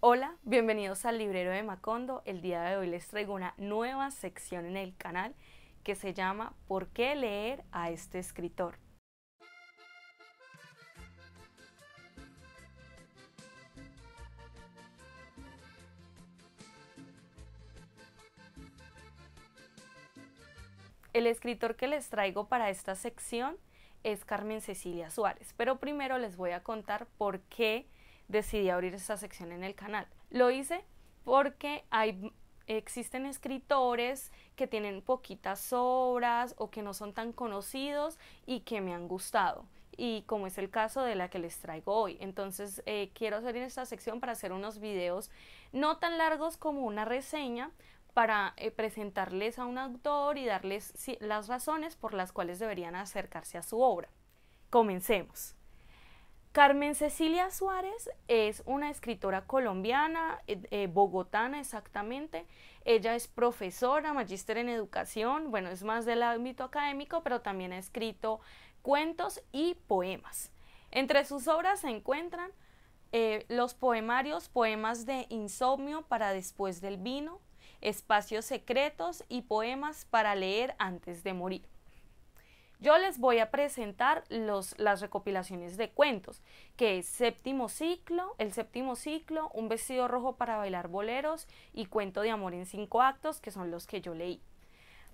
Hola, bienvenidos al Librero de Macondo. El día de hoy les traigo una nueva sección en el canal que se llama ¿Por qué leer a este escritor? El escritor que les traigo para esta sección es Carmen Cecilia Suárez, pero primero les voy a contar por qué decidí abrir esta sección en el canal. Lo hice porque existen escritores que tienen poquitas obras o que no son tan conocidos y que me han gustado, y como es el caso de la que les traigo hoy. Entonces quiero hacer en esta sección para hacer unos videos no tan largos como una reseña, para presentarles a un autor y darles las razones por las cuales deberían acercarse a su obra. Comencemos. Carmen Cecilia Suárez es una escritora colombiana, bogotana exactamente. Ella es profesora, magíster en educación, bueno, es más del ámbito académico, pero también ha escrito cuentos y poemas. Entre sus obras se encuentran los poemarios Poemas de Insomnio para después del vino, Espacios secretos y Poemas para leer antes de morir. Yo les voy a presentar las recopilaciones de cuentos, que es el séptimo ciclo, Un vestido rojo para bailar boleros y Cuento de amor en 5 actos, que son los que yo leí.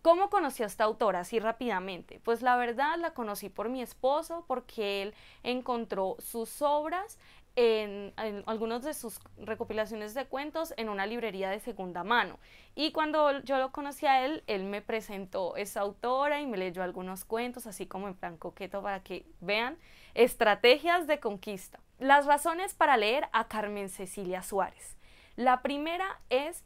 ¿Cómo conocí a esta autora así rápidamente? Pues la verdad la conocí por mi esposo, porque él encontró sus obras en algunas de sus recopilaciones de cuentos en una librería de segunda mano, y cuando yo lo conocí a él me presentó esa autora y me leyó algunos cuentos así como en plan coqueto, para que vean estrategias de conquista. Las razones para leer a Carmen Cecilia Suárez: la primera es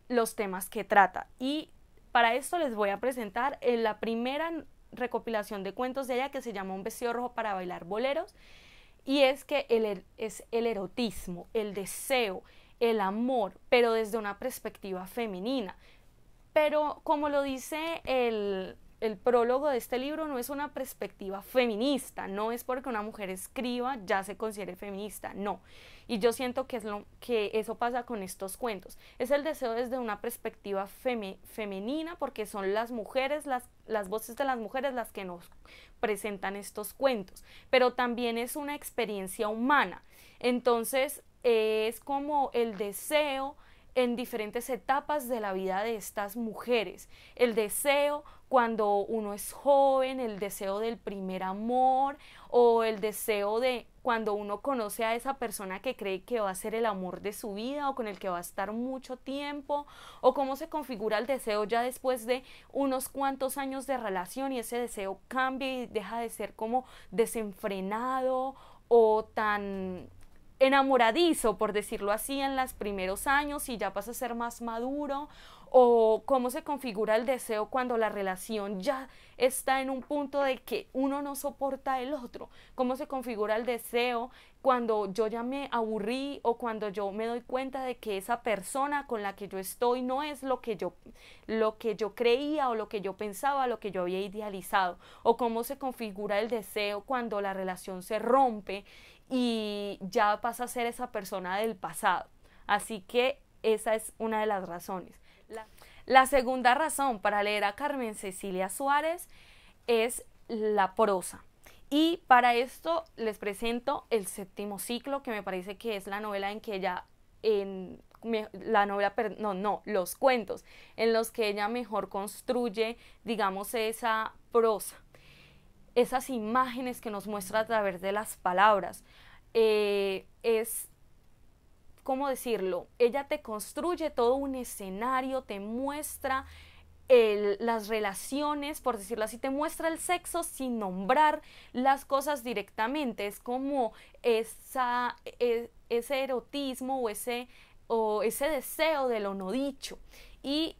los temas que trata, y para esto les voy a presentar la primera recopilación de cuentos de ella, que se llama Un vestido rojo para bailar boleros. Y es que es el erotismo, el deseo, el amor, pero desde una perspectiva femenina. Pero como lo dice el prólogo de este libro, no es una perspectiva feminista, no es porque una mujer escriba ya se considere feminista, no. Y yo siento que eso pasa con estos cuentos. Es el deseo desde una perspectiva femenina, porque son las mujeres, las voces de las mujeres las que nos presentan estos cuentos, pero también es una experiencia humana. Entonces es como el deseo en diferentes etapas de la vida de estas mujeres. El deseo cuando uno es joven, el deseo del primer amor, o el deseo de cuando uno conoce a esa persona que cree que va a ser el amor de su vida o con el que va a estar mucho tiempo, o cómo se configura el deseo ya después de unos cuantos años de relación y ese deseo cambia y deja de ser como desenfrenado o tan enamoradizo, por decirlo así, en los primeros años, y ya pasa a ser más maduro, o cómo se configura el deseo cuando la relación ya está en un punto de que uno no soporta el otro, cómo se configura el deseo cuando yo ya me aburrí o cuando yo me doy cuenta de que esa persona con la que yo estoy no es lo que yo creía o lo que yo pensaba, lo que yo había idealizado, o cómo se configura el deseo cuando la relación se rompe y ya pasa a ser esa persona del pasado. Así que esa es una de las razones. La segunda razón para leer a Carmen Cecilia Suárez es la prosa. Y para esto les presento el séptimo ciclo, que me parece que es la novela en que ella, los cuentos en los que ella mejor construye, digamos, esa prosa, esas imágenes que nos muestra a través de las palabras. ¿Cómo decirlo? Ella te construye todo un escenario, te muestra las relaciones, por decirlo así, te muestra el sexo sin nombrar las cosas directamente. Es como ese erotismo o ese deseo de lo no dicho. Y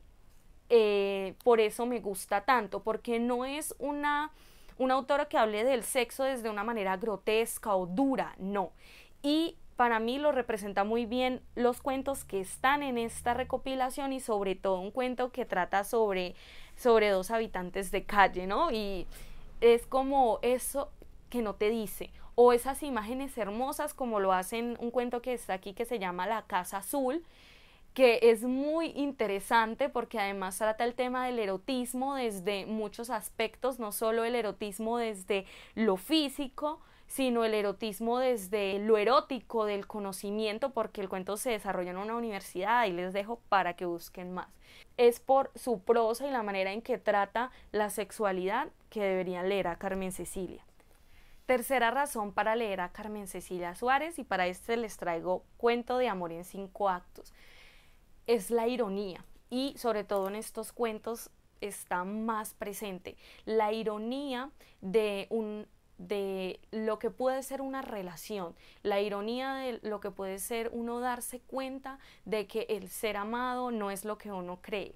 por eso me gusta tanto, porque no es una autora que hable del sexo desde una manera grotesca o dura, no. Y para mí lo representa muy bien los cuentos que están en esta recopilación, y sobre todo un cuento que trata sobre 2 habitantes de calle, ¿no? Y es como eso que no te dice, o esas imágenes hermosas como lo hacen un cuento que está aquí que se llama La Casa Azul, que es muy interesante porque además trata el tema del erotismo desde muchos aspectos, no solo el erotismo desde lo físico, sino el erotismo desde lo erótico del conocimiento, porque el cuento se desarrolla en una universidad y les dejo para que busquen más. Es por su prosa y la manera en que trata la sexualidad que deberían leer a Carmen Cecilia. Tercera razón para leer a Carmen Cecilia Suárez, y para este les traigo Cuento de amor en 5 actos, es la ironía, y sobre todo en estos cuentos está más presente la ironía de lo que puede ser una relación, la ironía de lo que puede ser uno darse cuenta de que el ser amado no es lo que uno cree.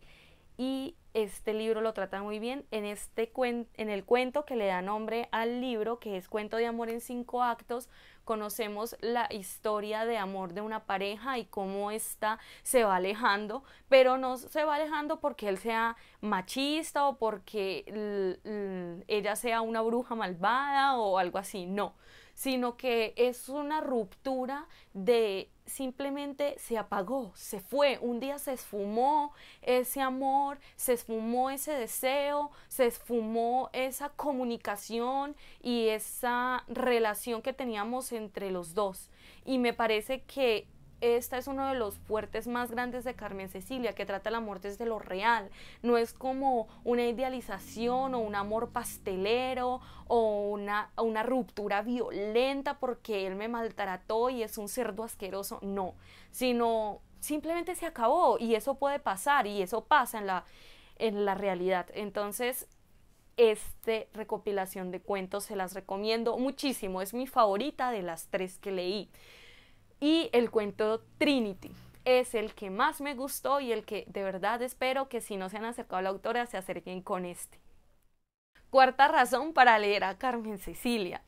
Y este libro lo trata muy bien en el cuento que le da nombre al libro, que es Cuento de amor en 5 actos. Conocemos la historia de amor de una pareja y cómo ésta se va alejando, pero no se va alejando porque él sea machista o porque ella sea una bruja malvada o algo así, no, sino que es una ruptura de simplemente se apagó, se fue, un día se esfumó ese amor, se esfumó ese deseo, se esfumó esa comunicación y esa relación que teníamos entre los dos. Y me parece que esta es uno de los fuertes más grandes de Carmen Cecilia, que trata el amor desde lo real. No es como una idealización o un amor pastelero o una ruptura violenta porque él me maltrató y es un cerdo asqueroso. No, sino simplemente se acabó, y eso puede pasar y eso pasa en la realidad. Entonces, esta recopilación de cuentos se las recomiendo muchísimo. Es mi favorita de las 3 que leí. Y el cuento Trinity es el que más me gustó y el que de verdad espero que si no se han acercado a la autora se acerquen con este. Cuarta razón para leer a Carmen Cecilia,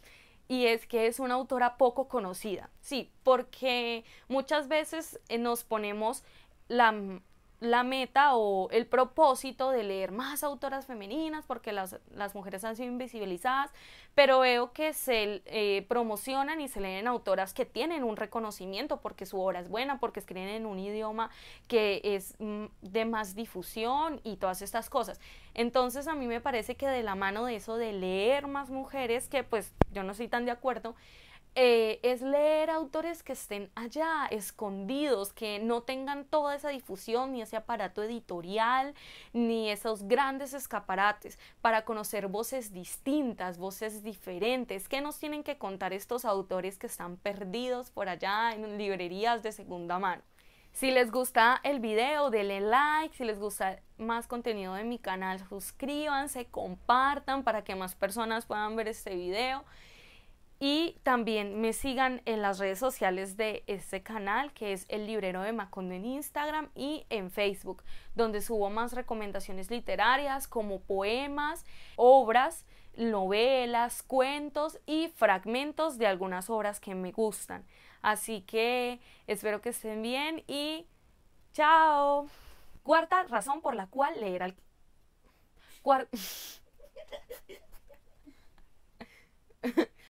y es que es una autora poco conocida. Sí, porque muchas veces nos ponemos la, la meta o el propósito de leer más autoras femeninas porque las mujeres han sido invisibilizadas, pero veo que se promocionan y se leen autoras que tienen un reconocimiento porque su obra es buena, porque escriben en un idioma que es de más difusión y todas estas cosas. Entonces a mí me parece que de la mano de eso de leer más mujeres, que pues yo no estoy tan de acuerdo, es leer autores que estén allá, escondidos, que no tengan toda esa difusión, ni ese aparato editorial, ni esos grandes escaparates, para conocer voces distintas, voces diferentes. ¿Qué nos tienen que contar estos autores que están perdidos por allá en librerías de segunda mano? Si les gusta el video, denle like. Si les gusta más contenido de mi canal, suscríbanse, compartan para que más personas puedan ver este video. Y también me sigan en las redes sociales de este canal, que es El Librero de Macondo en Instagram y en Facebook, donde subo más recomendaciones literarias como poemas, obras, novelas, cuentos y fragmentos de algunas obras que me gustan. Así que espero que estén bien y chao. Cuarta razón por la cual leer al...